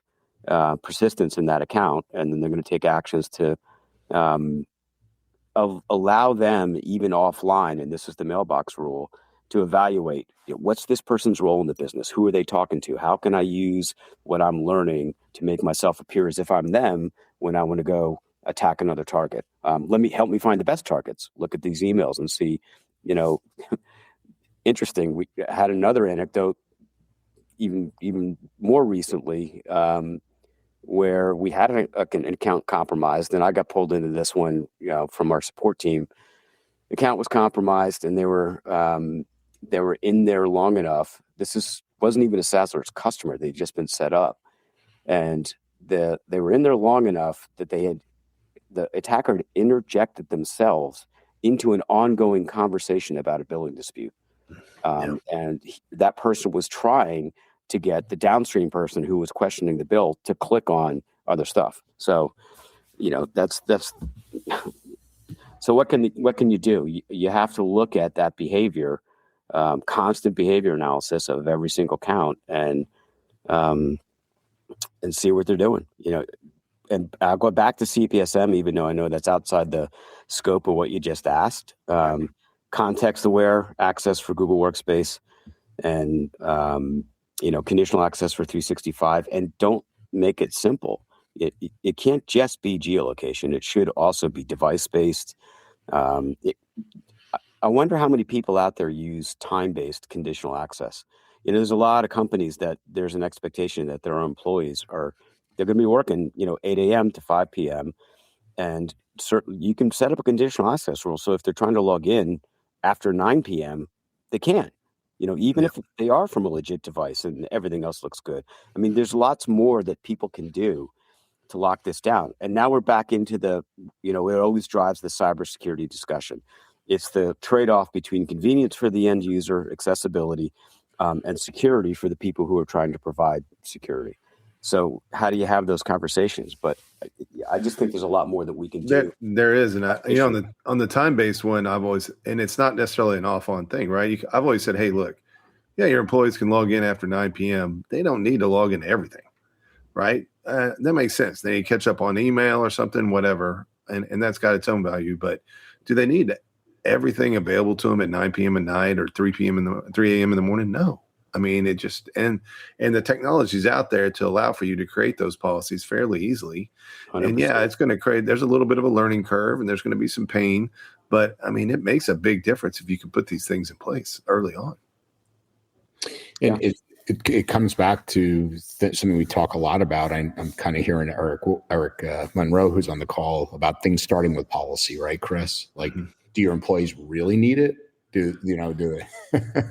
persistence in that account, and then they're going to take actions to allow them, even offline, and this is the mailbox rule, to evaluate what's this person's role in the business, who are they talking to, how can I use what I'm learning to make myself appear as if I'm them when I want to go attack another target. Help me find the best targets. Look at these emails and see, interesting. We had another anecdote even more recently where we had an account compromised, and I got pulled into this one from our support team. The account was compromised, and they were in there long enough. Wasn't even a Sazzlers customer; they'd just been set up, and they were in there long enough that the attacker had interjected themselves into an ongoing conversation about a billing dispute, and that person was trying to get the downstream person who was questioning the bill to click on other stuff. So, that's. So what can you do? You have to look at that behavior, constant behavior analysis of every single count, and see what they're doing. And I'll go back to CPSM, even though I know that's outside the scope of what you just asked. Context-aware access for Google Workspace, and conditional access for 365, and don't make it simple. It can't just be geolocation. It should also be device-based. I wonder how many people out there use time-based conditional access. There's a lot of companies that there's an expectation that their employees they're going to be working, 8 a.m. to 5 p.m. And certainly you can set up a conditional access rule. So if they're trying to log in after 9 p.m., they can't. Even if they are from a legit device and everything else looks good. I mean, there's lots more that people can do to lock this down. And now we're back into it always drives the cybersecurity discussion. It's the trade-off between convenience for the end user, accessibility, and security for the people who are trying to provide security. So how do you have those conversations? But I just think there's a lot more that we can do. There is, and on the time-based one, I've always, and it's not necessarily an off-on thing, right? I've always said, hey, look, yeah, your employees can log in after 9 p.m. They don't need to log into everything, right? That makes sense. They catch up on email or something, whatever, and that's got its own value. But do they need everything available to them at 9 p.m. at night or 3 a.m. in the morning? No. I mean, it just, and the technology is out there to allow for you to create those policies fairly easily. 100%. And yeah, it's going to create, there's a little bit of a learning curve and there's going to be some pain, but I mean, it makes a big difference if you can put these things in place early on. And it comes back to something we talk a lot about. I'm kind of hearing Eric Monroe, who's on the call, about things starting with policy, right, Chris? Like, do your employees really need it? Do they?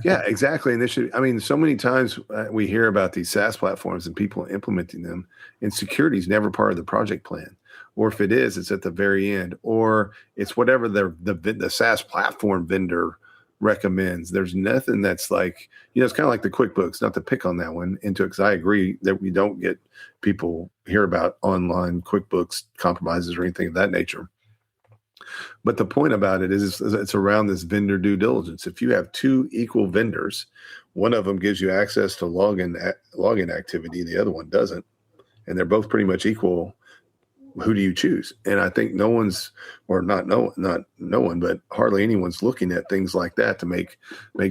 Yeah, exactly. And so many times we hear about these SaaS platforms and people implementing them, and security is never part of the project plan. Or if it is, it's at the very end, or it's whatever the SaaS platform vendor recommends. There's nothing that's like, it's kind of like the QuickBooks, not to pick on that one into it, because I agree that we don't get people hear about online QuickBooks compromises or anything of that nature. But the point about it is it's around this vendor due diligence. If you have two equal vendors, one of them gives you access to login activity, the other one doesn't, and they're both pretty much equal, who do you choose? And I think not no one, but hardly anyone's looking at things like that to make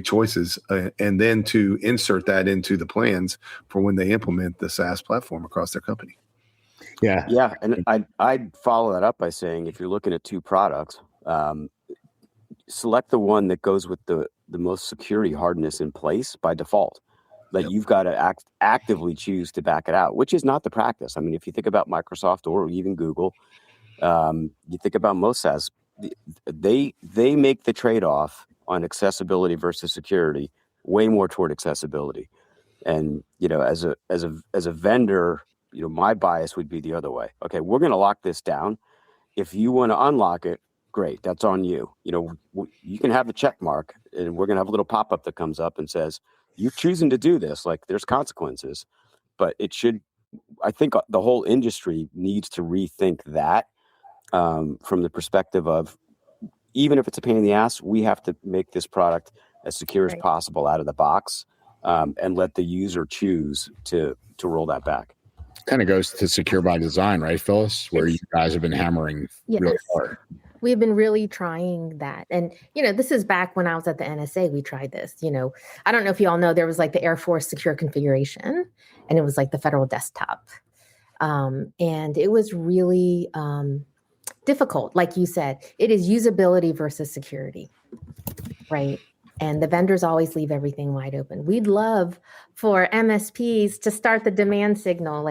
choices and then to insert that into the for when they implement the SaaS platform across their company. Yeah. And I'd follow that up by saying, if you're looking at two products, select the one that goes with the most security hardness in place by default. You've got to actively choose to back it out, which is not the practice. I mean, if you think about Microsoft or even Google, you think about most SaaS, they make the trade-off on accessibility versus security way more toward accessibility. And, as a vendor, my bias would be the other way. Okay, we're going to lock this down. If you want to unlock it, great, that's on you. You can have the check mark, and we're going to have a little pop-up that comes up and says, you're choosing to do this, there's consequences. But I think the whole industry needs to rethink that from the perspective of, even if it's a pain in the ass, we have to make this product as secure as possible out of the box, and let the user choose to roll that back. Kind of goes to secure by design, right, Phyllis? Where you guys have been hammering really hard. We've been really trying that. And, this is back when I was at the NSA, we tried this. I don't know if you all know, there was the Air Force secure configuration, and it was the federal desktop. And it was really difficult. Like you said, it is usability versus security, right? And the vendors always leave everything wide open. We'd love for MSPs to start the demand signal.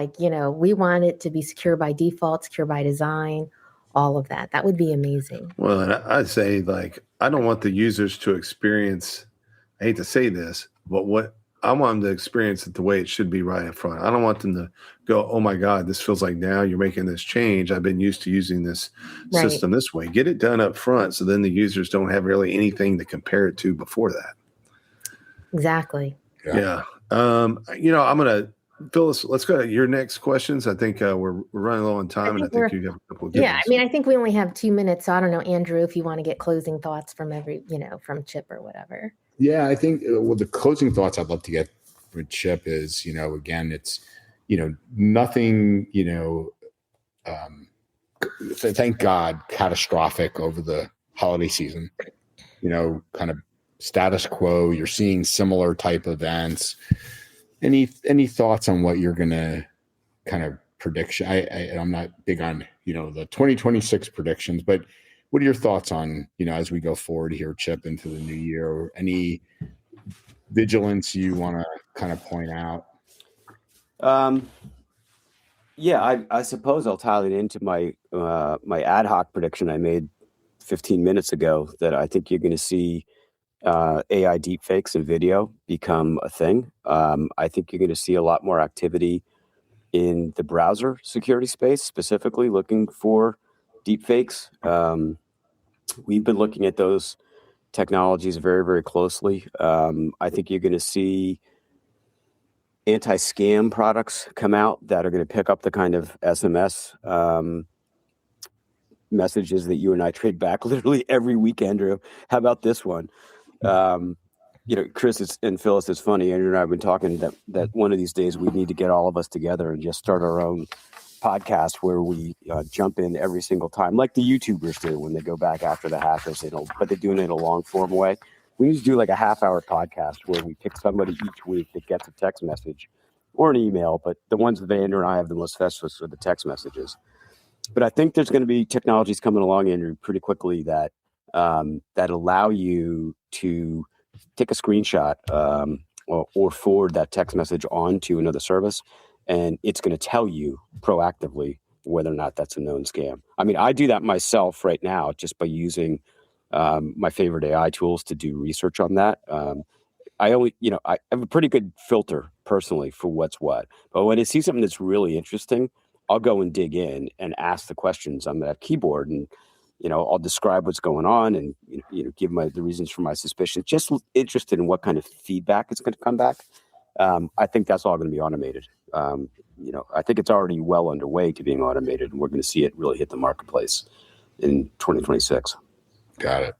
We want it to be secure by default, secure by design, all of that. That would be amazing. Well, and I'd say I don't want the users to experience, I hate to say this, but what I want them to experience it the way it should be right up front. I don't want them to go, oh my God, this feels like now you're making this change. I've been used to using this system this way. Get it done up front, so then the users don't have really anything to compare it to before that. Exactly. Yeah. I'm going to, Phyllis, let's go to your next questions. I think we're running low on time, and I think you have a couple of good ones. I think we only have 2 minutes, so I don't know, Andrew, if you want to get closing thoughts from from Chip or whatever. Yeah, I think the closing thoughts I'd love to get with Chip is, again, it's, nothing, thank God, catastrophic over the holiday season, kind of status quo. You're seeing similar type events. Any thoughts on what you're going to kind of prediction? I'm not big on, the 2026 predictions, but what are your thoughts on, as we go forward here, Chip, into the new year, or any vigilance you want to kind of point out? I suppose I'll tie it into my my ad hoc prediction I made 15 minutes ago, that I think you're going to see AI deepfakes and video become a thing. I think you're going to see a lot more activity in the browser security space, specifically looking for deepfakes. We've been looking at those technologies very, very closely. I think you're going to see anti-scam products come out that are going to pick up the kind of SMS messages that you and I trade back literally every week, Andrew. How about this one? Chris and Phyllis, it's funny. Andrew and I have been talking that one of these days we need to get all of us together and just start our own podcast where we jump in every single time, like the YouTubers do when they go back after the hackers, but they're doing it in a long form way. We need to do like a half-hour podcast where we pick somebody each week that gets a text message or an email, but the ones that Andrew and I have the most fest with are the text messages. But I think there's going to be technologies coming along, Andrew, pretty quickly that allow you to take a screenshot or forward that text message on to another service, and it's going to tell you proactively whether or not that's a known scam. I mean, I do that myself right now just by using my favorite AI tools to do research on that. I have a pretty good filter personally for what's what. But when I see something that's really interesting, I'll go and dig in and ask the questions on that keyboard, and I'll describe what's going on and give the reasons for my suspicion. Just interested in what kind of feedback is going to come back. I think that's all going to be automated. I think it's already well underway to being automated, and we're going to see it really hit the marketplace in 2026. Got it.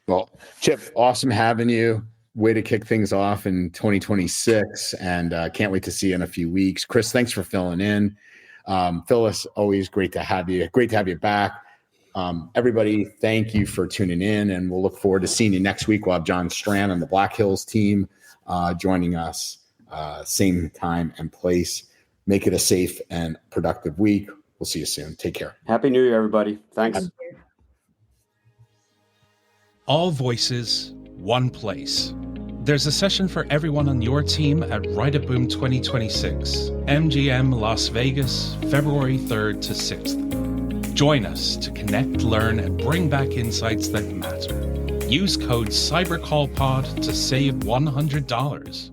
Well, Chip, awesome having you. Way to kick things off in 2026, and can't wait to see you in a few weeks. Chris, thanks for filling in. Phyllis, always great to have you. Great to have you back. Everybody, thank you for tuning in, and we'll look forward to seeing you next week. We'll have John Strand on the Black Hills team joining us, same time and place. Make it a safe and productive week. We'll see you soon. Take care. Happy New Year, everybody. Thanks. All voices, one place. There's a session for everyone on your team at Write It Boom 2026, MGM Las Vegas, February 3rd to 6th. Join us to connect, learn, and bring back insights that matter. Use code CyberCallPod to save $100.